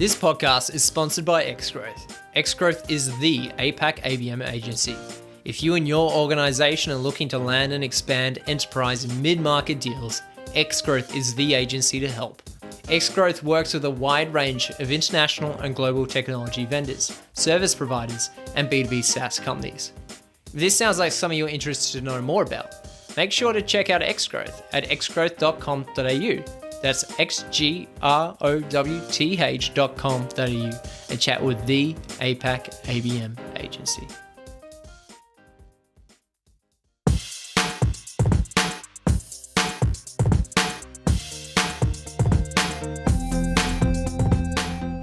This podcast is sponsored by Xgrowth. Xgrowth is the APAC ABM agency. If you and your organization are looking to land and expand enterprise and mid-market deals, Xgrowth is the agency to help. Xgrowth works with a wide range of international and global technology vendors, service providers, and B2B SaaS companies. If this sounds like something you're interested to know more about, make sure to check out Xgrowth at xgrowth.com.au. That's xgrowth.com.au and chat with the APAC ABM agency.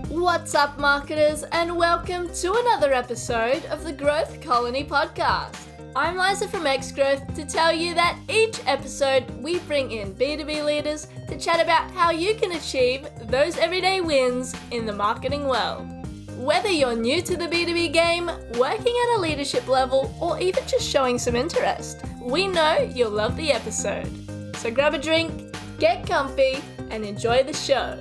What's up, marketers, and welcome to another episode of the Growth Colony podcast. I'm Liza from Xgrowth to tell you that each episode we bring in B2B leaders to chat about how you can achieve those everyday wins in the marketing world. Whether you're new to the B2B game, working at a leadership level, or even just showing some interest, we know you'll love the episode. So grab a drink, get comfy, and enjoy the show.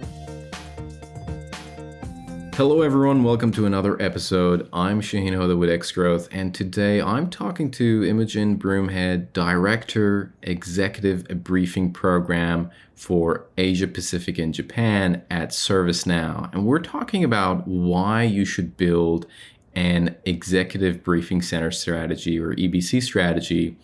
Hello everyone, welcome to another episode. I'm Shaheen Hoda with Xgrowth, and today I'm talking to Imogen Broomhead, Director, Executive Briefing Program for Asia Pacific and Japan at ServiceNow. And we're talking about why you should build an Executive Briefing Center strategy or EBC strategy,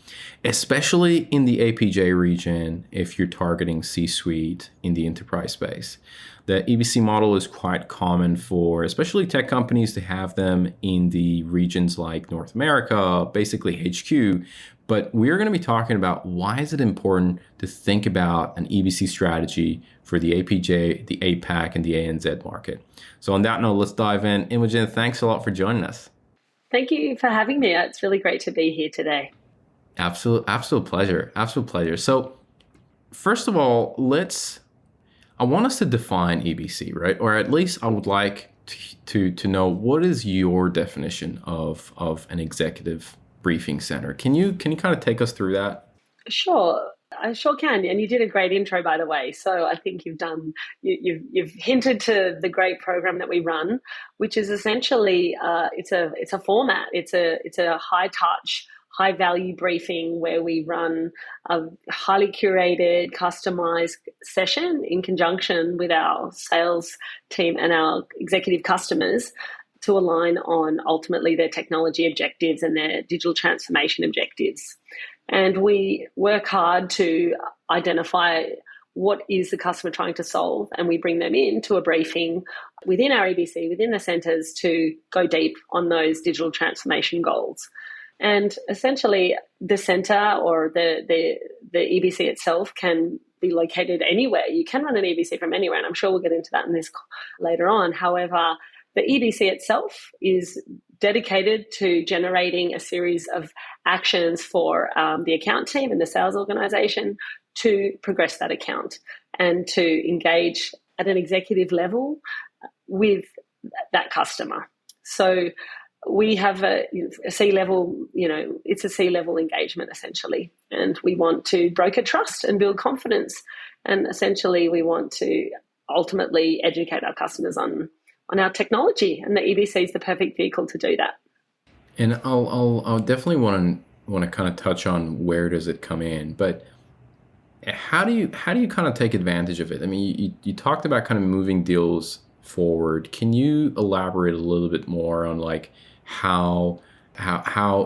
especially in the APJ region if you're targeting C-suite in the enterprise space. The EBC model is quite common for especially tech companies to have them in the regions like North America, basically HQ. But we're going to be talking about why is it important to think about an EBC strategy for the APJ, the APAC, and the ANZ market. So on that note, let's dive in. Imogen, thanks a lot for joining us. Thank you for having me. It's really great to be here today. Absolute pleasure. Absolute pleasure. So first of all, I want us to define EBC, right? Or at least I would like to know, what is your definition of an executive briefing center? Can you kind of take us through that? Sure, I sure can. And you did a great intro, by the way. So I think you've hinted to the great program that we run, which is essentially it's a format. It's a high touch, high value briefing where we run a highly curated, customized session in conjunction with our sales team and our executive customers to align on ultimately their technology objectives and their digital transformation objectives. And we work hard to identify what is the customer trying to solve, and we bring them into a briefing within our EBC, within the centers, to go deep on those digital transformation goals. And essentially, the center or the EBC itself can be located anywhere. You can run an EBC from anywhere, and I'm sure we'll get into that in this later on. However, the EBC itself is dedicated to generating a series of actions for the account team and the sales organization to progress that account and to engage at an executive level with that customer. So we have a C-level, it's a C-level engagement essentially, and we want to broker trust and build confidence, and essentially we want to ultimately educate our customers on our technology, and the EBC is the perfect vehicle to do that. And I'll definitely want to kind of touch on where does it come in, but how do you kind of take advantage of it? I mean, you talked about kind of moving deals forward. Can you elaborate a little bit more on like how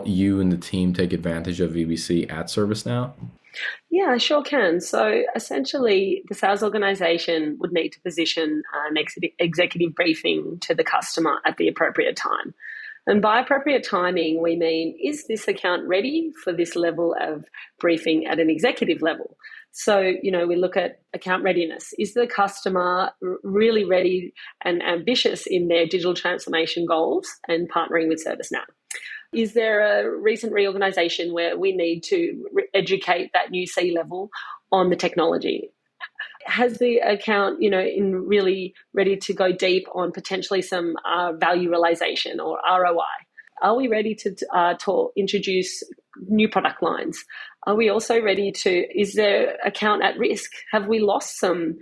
you and the team take advantage of EBC at ServiceNow? Yeah, I sure can. So essentially, the sales organization would need to position an executive briefing to the customer at the appropriate time. And by appropriate timing, we mean, is this account ready for this level of briefing at an executive level? So, we look at account readiness. Is the customer really ready and ambitious in their digital transformation goals and partnering with ServiceNow? Is there a recent reorganization where we need to educate that new C-level on the technology? Has the account, in really ready to go deep on potentially some value realization or ROI? Are we ready to introduce new product lines? Are we also ready to, is their account at risk? Have we lost some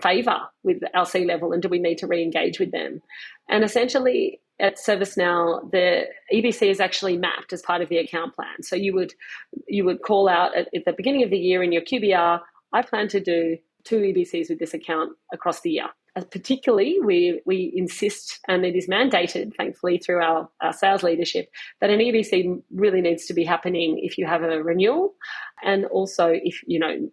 favor with our C-level, and do we need to re-engage with them? And essentially at ServiceNow, the EBC is actually mapped as part of the account plan. So you would call out at the beginning of the year in your QBR, I plan to do 2 EBCs with this account across the year. Particularly, we insist, and it is mandated, thankfully, through our sales leadership, that an EBC really needs to be happening if you have a renewal, and also if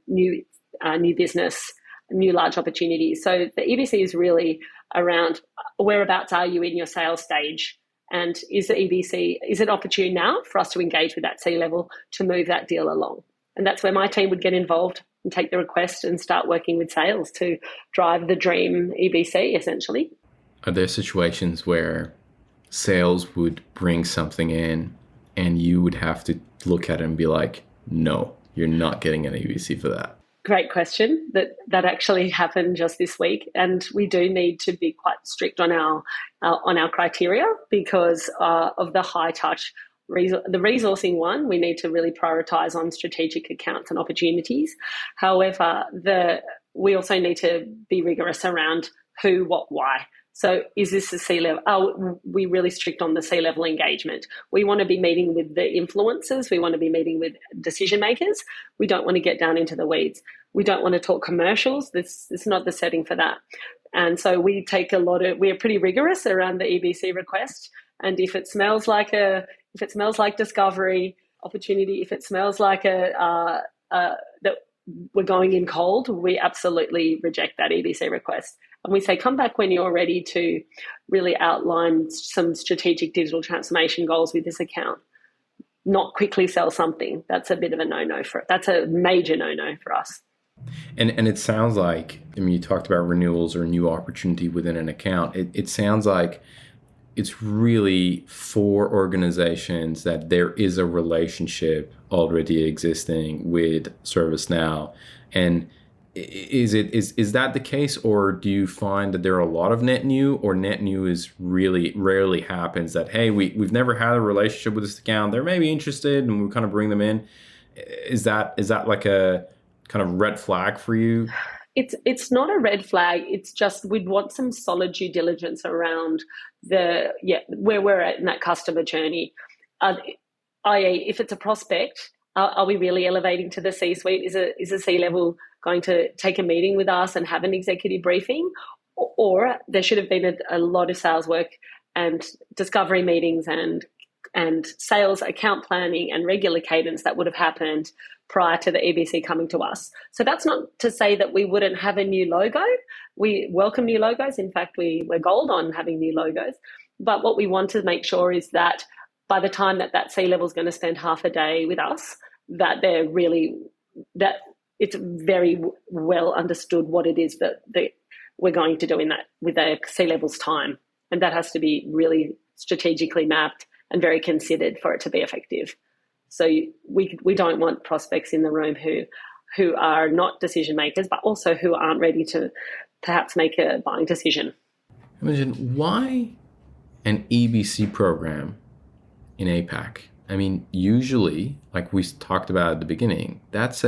new business, new large opportunities. So the EBC is really around whereabouts are you in your sales stage, and is the EBC, is it opportune now for us to engage with that C-level to move that deal along? And that's where my team would get involved and take the request and start working with sales to drive the dream EBC, essentially. Are there situations where sales would bring something in and you would have to look at it and be like, no, you're not getting an EBC for that? Great question. That actually happened just this week, and we do need to be quite strict on our criteria because of the high touch. The resourcing one, we need to really prioritise on strategic accounts and opportunities. However, we also need to be rigorous around who, what, why. So is this a C-level? We're really strict on the C-level engagement. We want to be meeting with the influencers. We want to be meeting with decision makers. We don't want to get down into the weeds. We don't want to talk commercials. This is not the setting for that. And so we take we are pretty rigorous around the EBC request. And if it smells like discovery opportunity, if it smells like that we're going in cold, we absolutely reject that EBC request. And we say, come back when you're ready to really outline some strategic digital transformation goals with this account. Not quickly sell something. That's a bit of a no-no that's a major no-no for us. And it sounds like, I mean, you talked about renewals or new opportunity within an account. It sounds like it's really for organizations that there is a relationship already existing with ServiceNow. And is that the case, or do you find that there are a lot of net new, or net new is really rarely happens that, hey, we've never had a relationship with this account, they're maybe interested and we kind of bring them in? Is that like a kind of red flag for you? It's not a red flag. It's just we'd want some solid due diligence around where we're at in that customer journey. I.e., if it's a prospect, are we really elevating to the C-suite? Is a C-level going to take a meeting with us and have an executive briefing? Or there should have been a lot of sales work and discovery meetings and sales account planning and regular cadence that would have happened prior to the EBC coming to us. So that's not to say that we wouldn't have a new logo. We welcome new logos. In fact, we're gold on having new logos. But what we want to make sure is that by the time that C-level is going to spend half a day with us, that it's very well understood what it is that we're going to do in that with the C-level's time. And that has to be really strategically mapped and very considered for it to be effective. So we don't want prospects in the room who are not decision makers, but also who aren't ready to perhaps make a buying decision. Imogen, why an EBC program in APAC? I mean, usually, like we talked about at the beginning, that's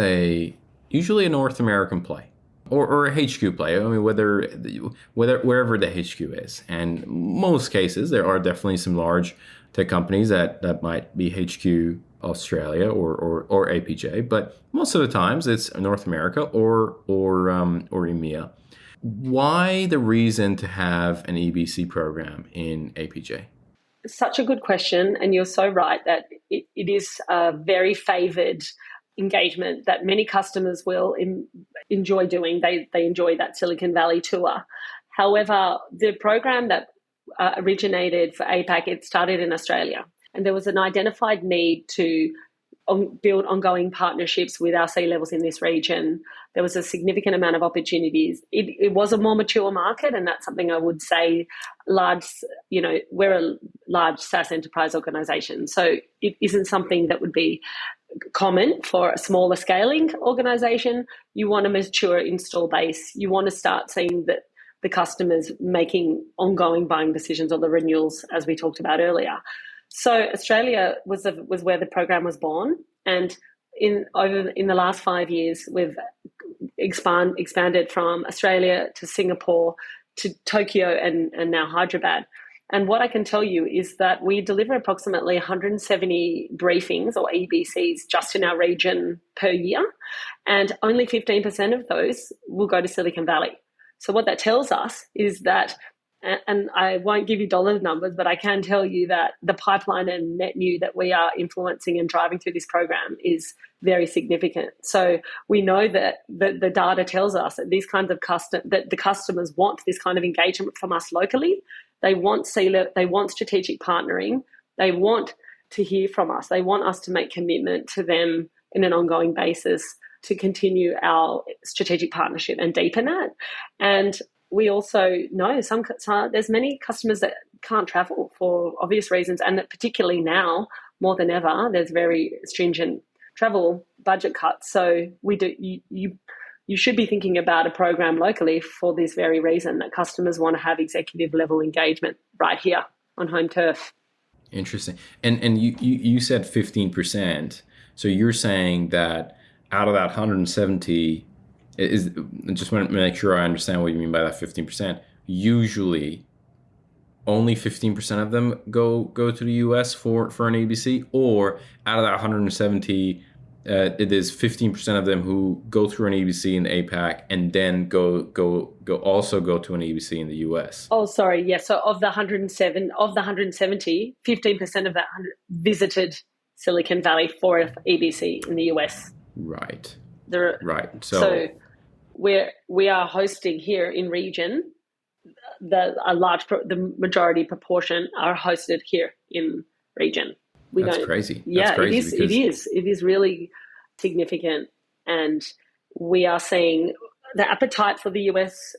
usually a North American play or a HQ play. I mean, wherever the HQ is. And most cases, there are definitely some large tech companies that might be HQ Australia or APJ, but most of the times it's North America or EMEA. Why the reason to have an EBC program in APJ? Such a good question, and you're so right that it is a very favoured engagement that many customers will enjoy doing. They enjoy that Silicon Valley tour. However, the program that originated for APAC, it started in Australia, and there was an identified need to build ongoing partnerships with our C-levels in this region. There was a significant amount of opportunities. It was a more mature market, and that's something I would say we're a large SaaS enterprise organization. So it isn't something that would be common for a smaller scaling organization. You want a mature install base. You want to start seeing that the customers making ongoing buying decisions on the renewals, as we talked about earlier. So Australia was where the program was born, and in the last 5 years, we've expanded from Australia to Singapore to Tokyo and now Hyderabad. And what I can tell you is that we deliver approximately 170 briefings or EBCs just in our region per year, and only 15% of those will go to Silicon Valley. So what that tells us is that, and I won't give you dollar numbers, but I can tell you that the pipeline and net new that we are influencing and driving through this program is very significant. So we know that the data tells us that these kinds of that the customers want this kind of engagement from us locally. They want strategic partnering. They want to hear from us. They want us to make commitment to them in an ongoing basis to continue our strategic partnership and deepen it. And we also know there's many customers that can't travel for obvious reasons, and that particularly now more than ever, there's very stringent travel budget cuts. So you should be thinking about a program locally for this very reason, that customers want to have executive level engagement right here on home turf. Interesting. And you said 15%. So you're saying that out of that 170, I just want to make sure I understand what you mean by that 15%. Usually, only 15% of them go to the US for an ABC, or out of that 170, it is 15% of them who go through an ABC in APAC and then go to an ABC in the US. Oh, sorry. Yeah. So of the 170, 15% of that visited Silicon Valley for an EBC in the US. Right. Right. So we are hosting here in region. The majority proportion are hosted here in region. That's crazy. Yeah, That's crazy it is really significant, and we are seeing the appetite for the US.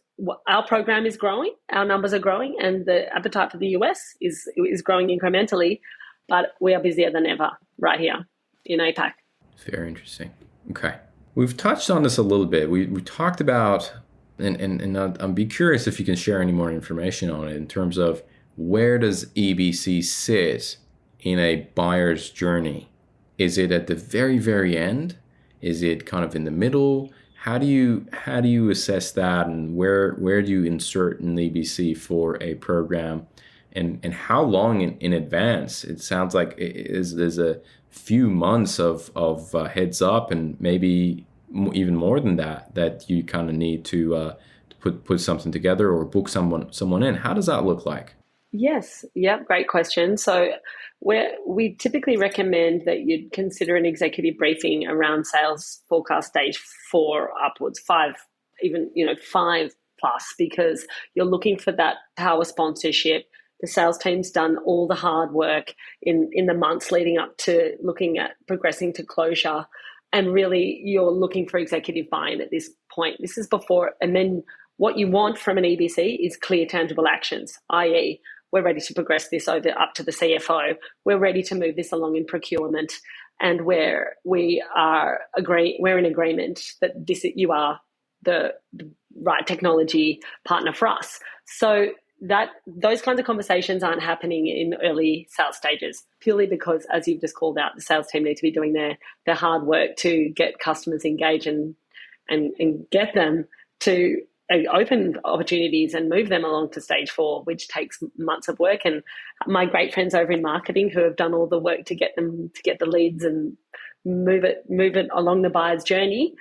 Our program is growing, our numbers are growing, and the appetite for the US is growing incrementally. But we are busier than ever right here in APAC. Very interesting. Okay, we've touched on this a little bit. We talked about, and I'd be curious if you can share any more information on it in terms of where does EBC sit in a buyer's journey? Is it at the very, very end? Is it kind of in the middle? How do you assess that, and where do you insert an EBC for a program, and how long in advance? It sounds like there's a few months of heads up, and maybe even more than that you kind of need to put something together or book someone in. How does that look like? Yes. Yeah. Great question. So we typically recommend that you'd consider an executive briefing around sales forecast stage 4 upwards, 5, even 5 plus, because you're looking for that power sponsorship. The sales team's done all the hard work in the months leading up to looking at progressing to closure, and really you're looking for executive buy-in at this point. This is before, and then what you want from an EBC is clear, tangible actions, i.e., we're ready to progress this up to the CFO. We're ready to move this along in procurement, and where we're in agreement that you are the right technology partner for us. So that those kinds of conversations aren't happening in early sales stages, purely because, as you've just called out, the sales team need to be doing their hard work to get customers engaged and get them to open opportunities and move them along to stage 4, which takes months of work. And my great friends over in marketing who have done all the work to get the leads and move it along the buyer's journey,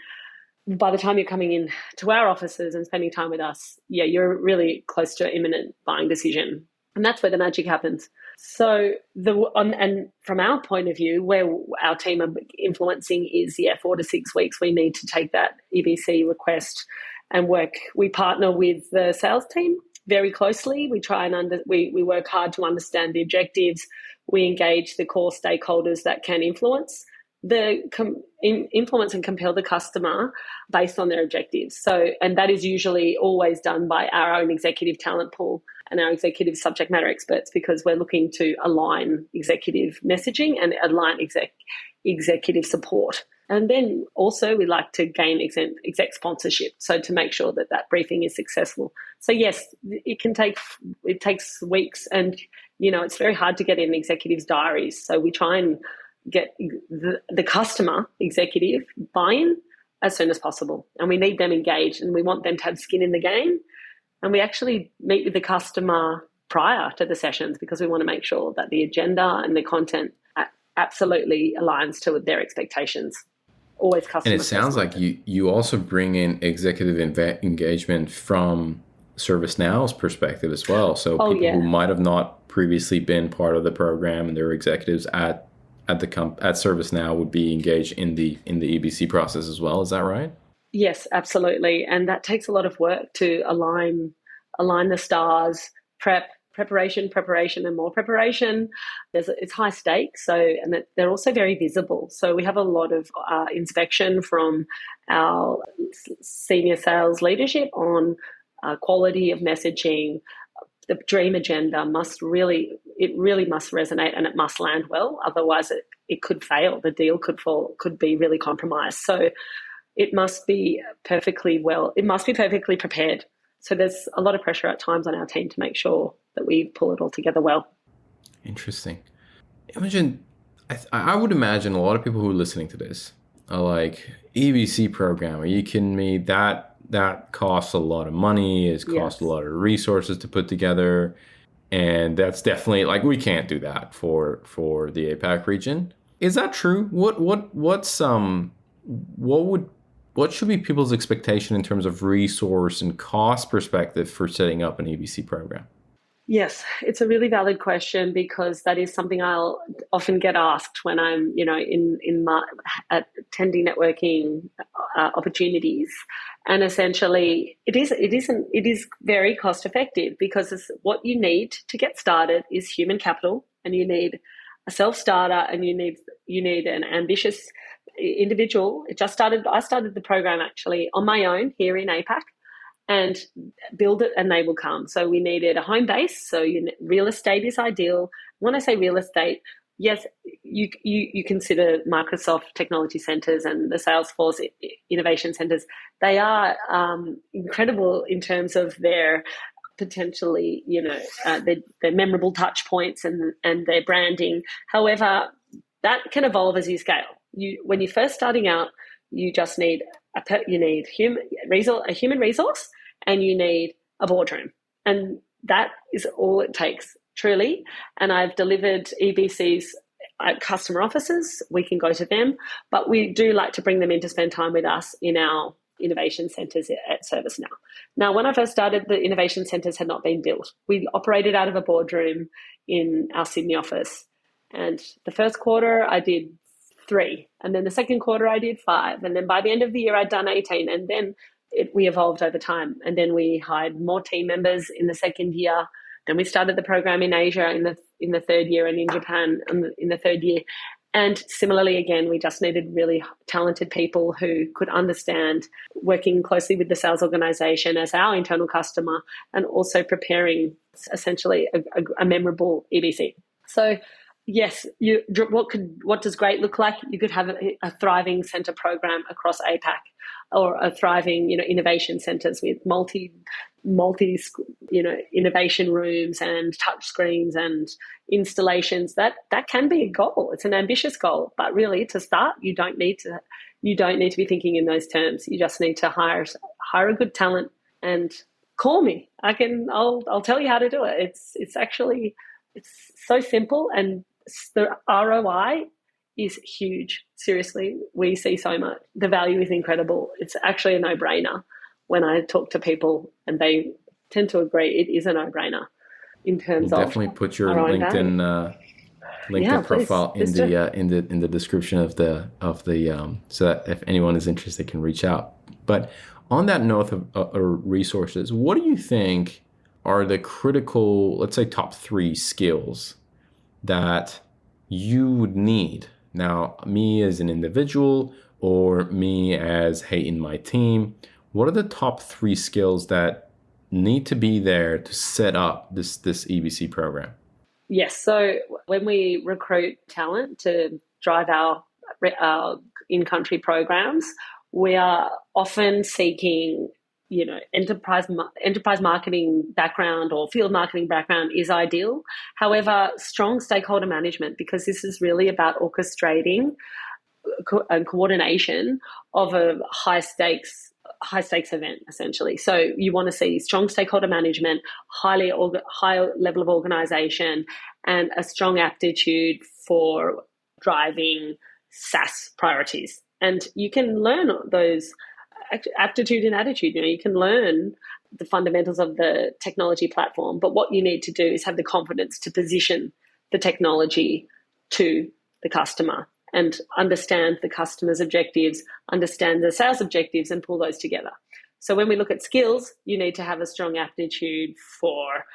by the time you're coming in to our offices and spending time with us, you're really close to an imminent buying decision. And that's where the magic happens. So and from our point of view, where our team are influencing is 4 to 6 weeks. We need to take that EBC request and work. We partner with the sales team very closely. We try and we work hard to understand the objectives. We engage the core stakeholders that can influence and compel the customer based on their objectives. So, and that is usually always done by our own executive talent pool and our executive subject matter experts, because we're looking to align executive messaging and align executive support And then also we like to gain exec sponsorship, so to make sure that that briefing is successful. So yes, it takes weeks, and it's very hard to get in executives' diaries. So we try and get the customer executive buy-in as soon as possible, and we need them engaged, and we want them to have skin in the game. And we actually meet with the customer prior to the sessions because we want to make sure that the agenda and the content absolutely aligns to their expectations. Always customer. And it sounds like you also bring in executive engagement from ServiceNow's perspective as well. So people who might have not previously been part of the program and their executives at ServiceNow would be engaged in the EBC process as well. Is that right? Yes, absolutely. And that takes a lot of work to align the stars, preparation, and more preparation. It's high stakes, and they're also very visible. So we have a lot of inspection from our senior sales leadership on quality of messaging. The dream agenda must really must resonate, and it must land well. Otherwise, it could fail. The deal could be really compromised. So it must be perfectly prepared. So there's a lot of pressure at times on our team to make sure that we pull it all together well. Interesting. Imogen, I would imagine a lot of people who are listening to this are like, EBC program, are you kidding me? That costs a lot of money. It costs a lot of resources to put together. And that's definitely, like, we can't do that for the APAC region. Is that true? What should be people's expectation in terms of resource and cost perspective for setting up an EBC program? Yes, it's a really valid question, because that is something I'll often get asked when I'm, attending networking opportunities. And essentially, it is very cost effective, because what you need to get started is human capital, and you need a self-starter, and you need an ambitious individual. I started the program actually on my own here in APAC, and build it and they will come. So we needed a home base. So real estate is ideal. When I say real estate, yes, you consider Microsoft Technology Centers and the Salesforce Innovation Centers. They are incredible in terms of their potentially, their memorable touch points and their branding. However, that can evolve as you scale. When you're first starting out, you just need a human resource, and you need a boardroom, and that is all it takes, truly. And I've delivered EBCs at customer offices. We can go to them, but we do like to bring them in to spend time with us in our innovation centres at ServiceNow. Now, when I first started, the innovation centres had not been built. We operated out of a boardroom in our Sydney office, and the first quarter I did 3, and then the second quarter I did 5, and then by the end of the year I'd done 18, and then we evolved over time, and then we hired more team members in the second year. Then we started the program in Asia in the third year, and in Japan in the third year. And similarly, again, we just needed really talented people who could understand working closely with the sales organization as our internal customer, and also preparing essentially a memorable EBC. So yes, what does great look like? You could have a thriving center program across APAC, or a thriving, innovation centers with multi, innovation rooms and touch screens and installations. That can be a goal. It's an ambitious goal, but really, to start, you don't need to be thinking in those terms. You just need to hire a good talent and call me. I'll tell you how to do it. It's so simple, and the ROI is huge. Seriously, we see so much. The value is incredible. It's actually a no-brainer. When I talk to people, and they tend to agree, it is a no-brainer in terms of definitely put your LinkedIn profile in the description of the so that if anyone is interested can reach out. But on that note of resources, what do you think are the critical, let's say, top 3 skills that you would need? Now, me as an individual, or me as, hey, in my team, what are the top 3 skills that need to be there to set up this EBC program? Yes. So when we recruit talent to drive our in-country programs, we are often seeking, enterprise marketing background or field marketing background is ideal. However, strong stakeholder management, because this is really about orchestrating and coordination of a high stakes event, essentially. So you want to see strong stakeholder management, high level of organization, and a strong aptitude for driving SaaS priorities. And you can learn those aptitude and attitude. You can learn the fundamentals of the technology platform, but what you need to do is have the confidence to position the technology to the customer and understand the customer's objectives, understand the sales objectives, and pull those together. So when we look at skills, you need to have a strong aptitude for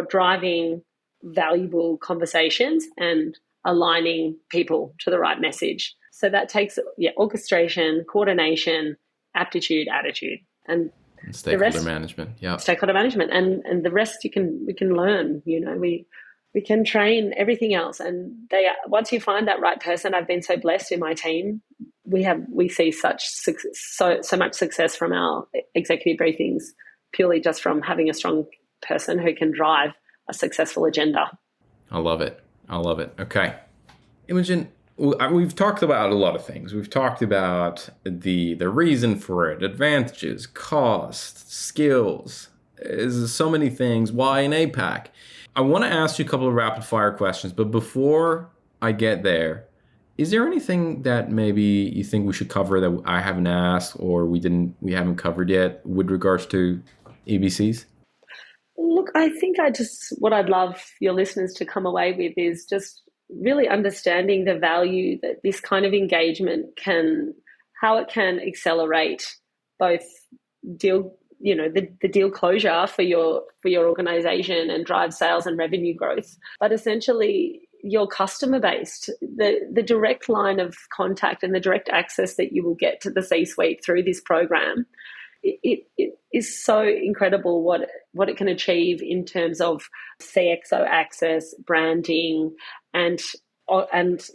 driving valuable conversations and aligning people to the right message. So that takes orchestration, coordination, aptitude, attitude, and stakeholder management. Yeah, stakeholder management, and the rest we can learn. We can train everything else, and once you find that right person. I've been so blessed in my team. We see so much success from our executive briefings purely just from having a strong person who can drive a successful agenda. I love it. Okay, Imogen, we've talked about a lot of things. We've talked about the reason for it, advantages, cost, skills. There's so many things. Why in APAC? I want to ask you a couple of rapid fire questions, but before I get there, is there anything that maybe you think we should cover that I haven't asked or we haven't covered yet with regards to EBCs? Look, I think what I'd love your listeners to come away with is just really understanding the value that this kind of engagement how it can accelerate both the deal closure for your organization and drive sales and revenue growth, but essentially your customer base, the direct line of contact and the direct access that you will get to the C-suite through this program. It is so incredible what it can achieve in terms of CXO access, branding, and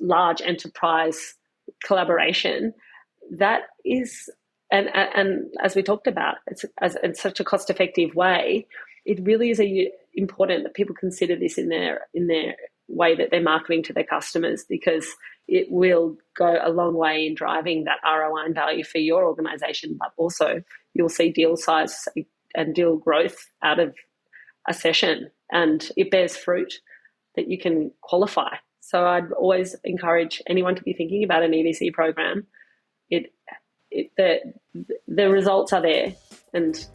large enterprise collaboration. That is, and as we talked about, it's such a cost-effective way. It really is important that people consider this in their way that they're marketing to their customers, because it will go a long way in driving that ROI and value for your organization, but also you'll see deal size and deal growth out of a session, and it bears fruit that you can qualify. So I'd always encourage anyone to be thinking about an EBC program. The results are there, and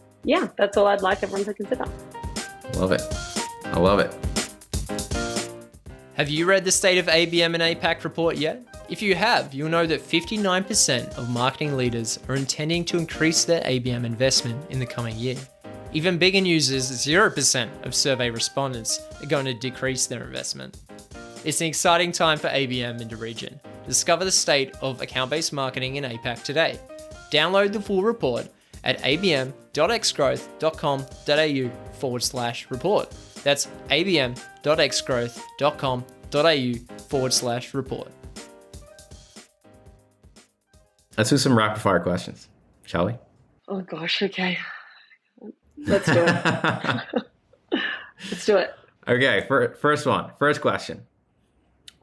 that's all I'd like everyone to consider. I love it. Have you read the State of ABM and APAC report yet? If you have, you'll know that 59% of marketing leaders are intending to increase their ABM investment in the coming year. Even bigger news is 0% of survey respondents are going to decrease their investment. It's an exciting time for ABM in the region. Discover the state of account-based marketing in APAC today. Download the full report at abm.xgrowth.com.au/report. That's abm.xgrowth.com.au/report. Let's do some rapid fire questions, shall we? Oh gosh, okay. Let's do it. Let's do it. Okay, first question.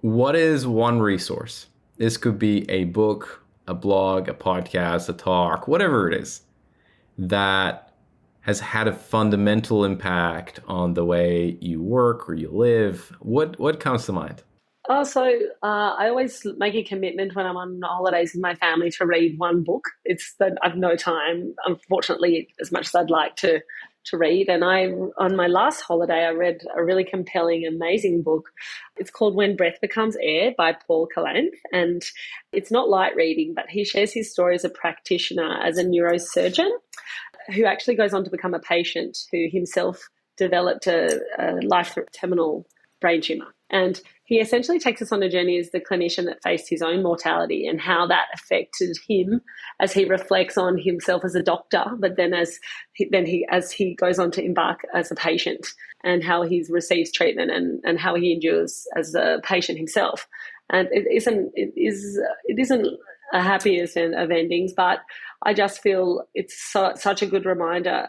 What is one resource? This could be a book, a blog, a podcast, a talk, whatever it is, that has had a fundamental impact on the way you work or you live. What comes to mind? I always make a commitment when I'm on holidays with my family to read one book. It's that I've no time, unfortunately, as much as I'd like to read. And on my last holiday, I read a really compelling, amazing book. It's called When Breath Becomes Air by Paul Calanth. And it's not light reading, but he shares his story as a practitioner, as a neurosurgeon, who actually goes on to become a patient who himself developed a terminal brain tumor. And he essentially takes us on a journey as the clinician that faced his own mortality and how that affected him as he reflects on himself as a doctor, but then as he goes on to embark as a patient, and how he receives treatment and how he endures as a patient himself. and it isn't a happiest of endings, but I just feel it's such a good reminder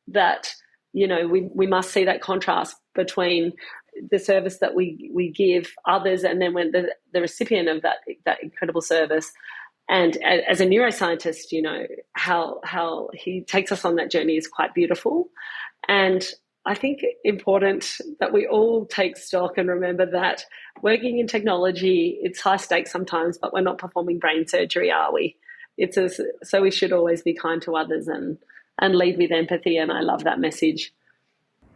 that, you know, we must see that contrast between the service that we give others, and then when the recipient of that incredible service. And as a neuroscientist, you know, how he takes us on that journey is quite beautiful. And I think important that we all take stock and remember that working in technology, it's high stakes sometimes, but we're not performing brain surgery, are we? So we should always be kind to others and lead with empathy. And I love that message.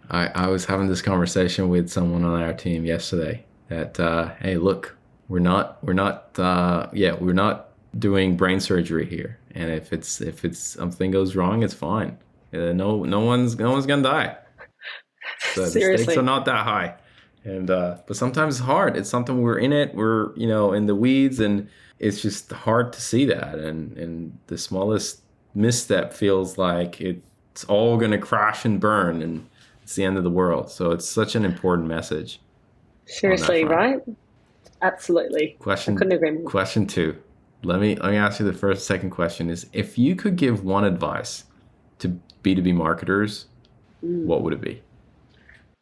I was having this conversation with someone on our team yesterday that, hey, look, we're not doing brain surgery here. And if it's something goes wrong, it's fine. No one's gonna die. So the stakes are not that high. And but sometimes it's hard. It's something we're in it. We're, you know, in the weeds, and it's just hard to see that. And the smallest misstep feels like it's all gonna crash and burn, and it's the end of the world. So it's such an important message. Seriously, right? Absolutely. I couldn't agree more. Question 2. Let me ask you the second question is, if you could give one advice to B2B marketers, what would it be?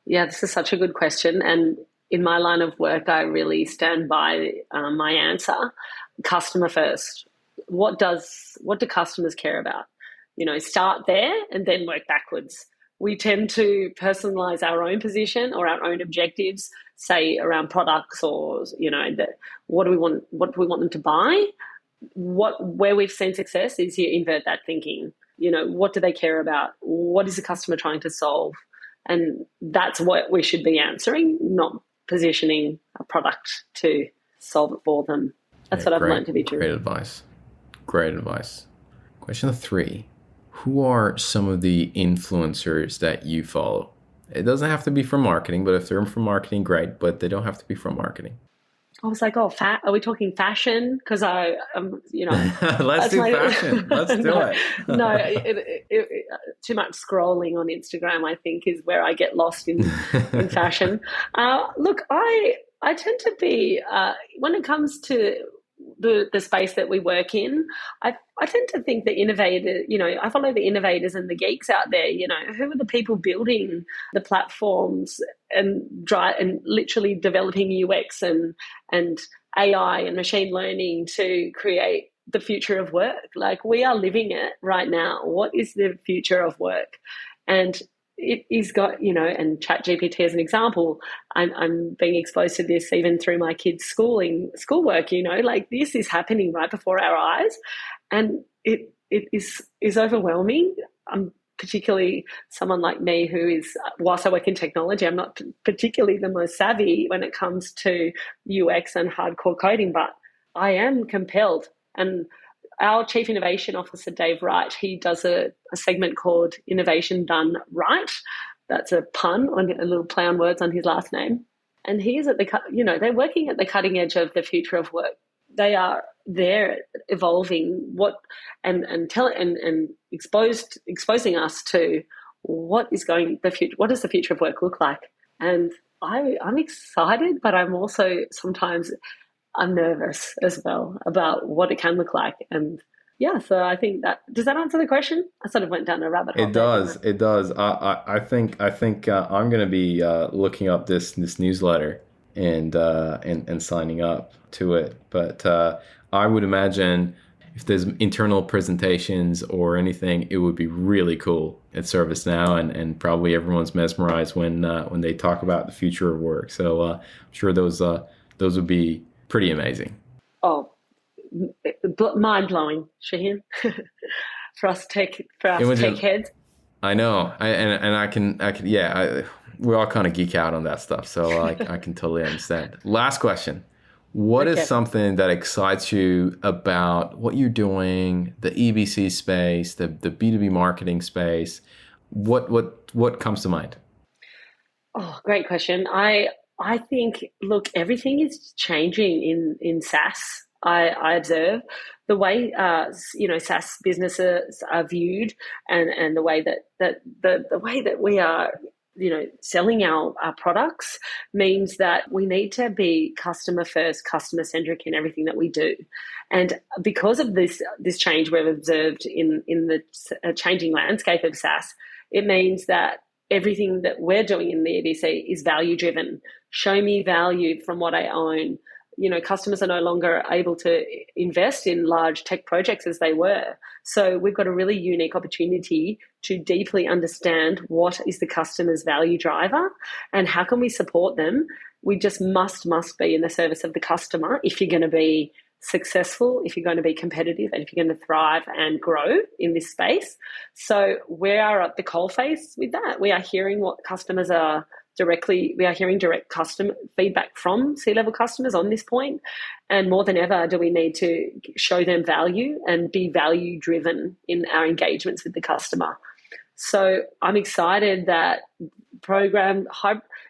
Yeah, this is such a good question. And in my line of work, I really stand by my answer. Customer first. What do customers care about? You know, start there and then work backwards. We tend to personalize our own position or our own objectives, say around products, or, you know, what do we want them to buy? Where we've seen success is you invert that thinking. You know, what do they care about? What is the customer trying to solve? And that's what we should be answering, not positioning a product to solve it for them. That's what I've learned to be true. Great advice. Question 3. Who are some of the influencers that you follow? It doesn't have to be from marketing, but if they're from marketing, great, but they don't have to be from marketing. I was like, are we talking fashion? Because you know. Let's do fashion. Let's do it. No, too much scrolling on Instagram, I think, is where I get lost in fashion. Look, I tend to be, when it comes to the space that we work in, I tend to think the innovator, you know, I follow the innovators and the geeks out there. You know, who are the people building the platforms and literally developing UX and AI and machine learning to create the future of work? Like, we are living it right now. What is the future of work? And it is got, you know, and ChatGPT as an example, I'm being exposed to this even through my kids' schoolwork, you know, like this is happening right before our eyes, and it is overwhelming. Particularly someone like me who is, whilst I work in technology, I'm not particularly the most savvy when it comes to UX and hardcore coding, but I am compelled. And our Chief Innovation Officer, Dave Wright, he does a segment called Innovation Done Right. That's a pun, on a little play on words on his last name. And he's they're working at the cutting edge of the future of work. They're evolving and exposing us to what does the future of work look like. And I'm excited, but I'm also sometimes I'm nervous as well about what it can look like. And yeah, so I think does that answer the question? I sort of went down a rabbit hole. It does. I think I'm going to be looking up this newsletter and signing up to it. But I would imagine if there's internal presentations or anything, it would be really cool at ServiceNow, and probably everyone's mesmerized when they talk about the future of work. So I'm sure those would be pretty amazing. Oh, mind blowing, Shaheen. for us tech heads. I know, I can we all kind of geek out on that stuff, so I can totally understand. Last question: what is something that excites you about what you're doing, the EBC space, the B2B marketing space? What comes to mind? Oh, great question. I think, look, everything is changing in SaaS. I observe the way SaaS businesses are viewed, and the way that the way that we are selling our products means that we need to be customer first, customer centric in everything that we do. And because of this change we've observed in the changing landscape of SaaS, it means that everything that we're doing in the EDC is value driven. Show me value from what I own. Customers are no longer able to invest in large tech projects as they were. So we've got a really unique opportunity to deeply understand what is the customer's value driver and how can we support them. We just must be in the service of the customer if you're going to be successful, if you're going to be competitive, and if you're going to thrive and grow in this space. So we are at the coalface with that. We are hearing what customers are we are hearing direct customer feedback from C-level customers on this point. And more than ever, do we need to show them value and be value driven in our engagements with the customer. So I'm excited that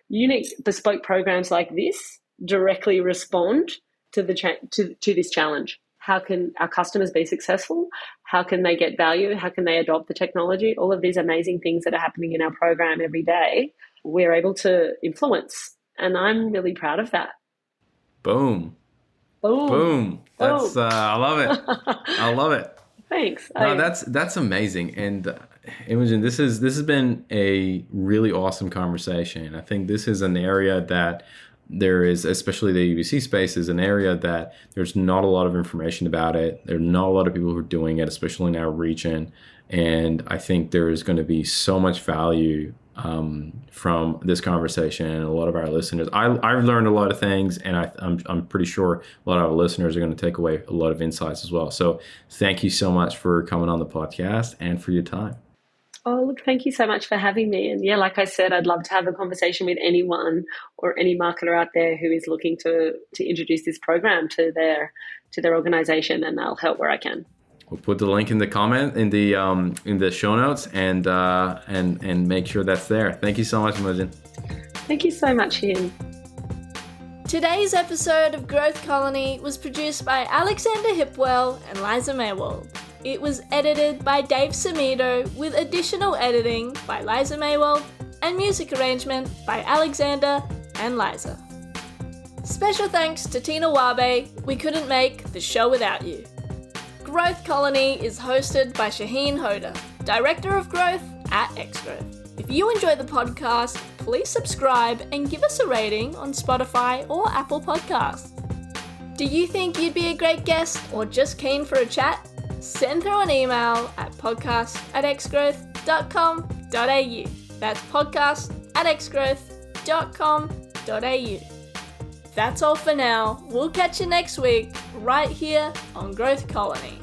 unique bespoke programs like this directly respond to this challenge. How can our customers be successful? How can they get value? How can they adopt the technology? All of these amazing things that are happening in our program every day, we're able to influence. And I'm really proud of that. Boom. That's I love it. Thanks. No, that's amazing. And Imogen, this has been a really awesome conversation. I think this is an area that there is, especially the UBC space, is an area that there's not a lot of information about it. There are not a lot of people who are doing it, especially in our region. And I think there is going to be so much value from this conversation, and a lot of our listeners. I've learned a lot of things, and I'm pretty sure a lot of our listeners are going to take away a lot of insights as well. So thank you so much for coming on the podcast and for your time. Oh, look, thank you so much for having me. And yeah, like I said, I'd love to have a conversation with anyone or any marketer out there who is looking to introduce this program to their organization, and I'll help where I can. We'll put the link in the comment in the show notes and make sure that's there. Thank you so much, Imogen. Thank you so much, Ian. Today's episode of Growth Colony was produced by Alexander Hipwell and Liza Maywald. It was edited by Dave Samito with additional editing by Liza Maywald and music arrangement by Alexander and Liza. Special thanks to Tina Wabe. We couldn't make the show without you. Growth Colony is hosted by Shaheen Hoda, Director of Growth at Xgrowth. If you enjoy the podcast, please subscribe and give us a rating on Spotify or Apple Podcasts. Do you think you'd be a great guest or just keen for a chat? Send through an email at podcast@xgrowth.com.au. That's podcast@xgrowth.com.au. That's all for now. We'll catch you next week, right here on Growth Colony.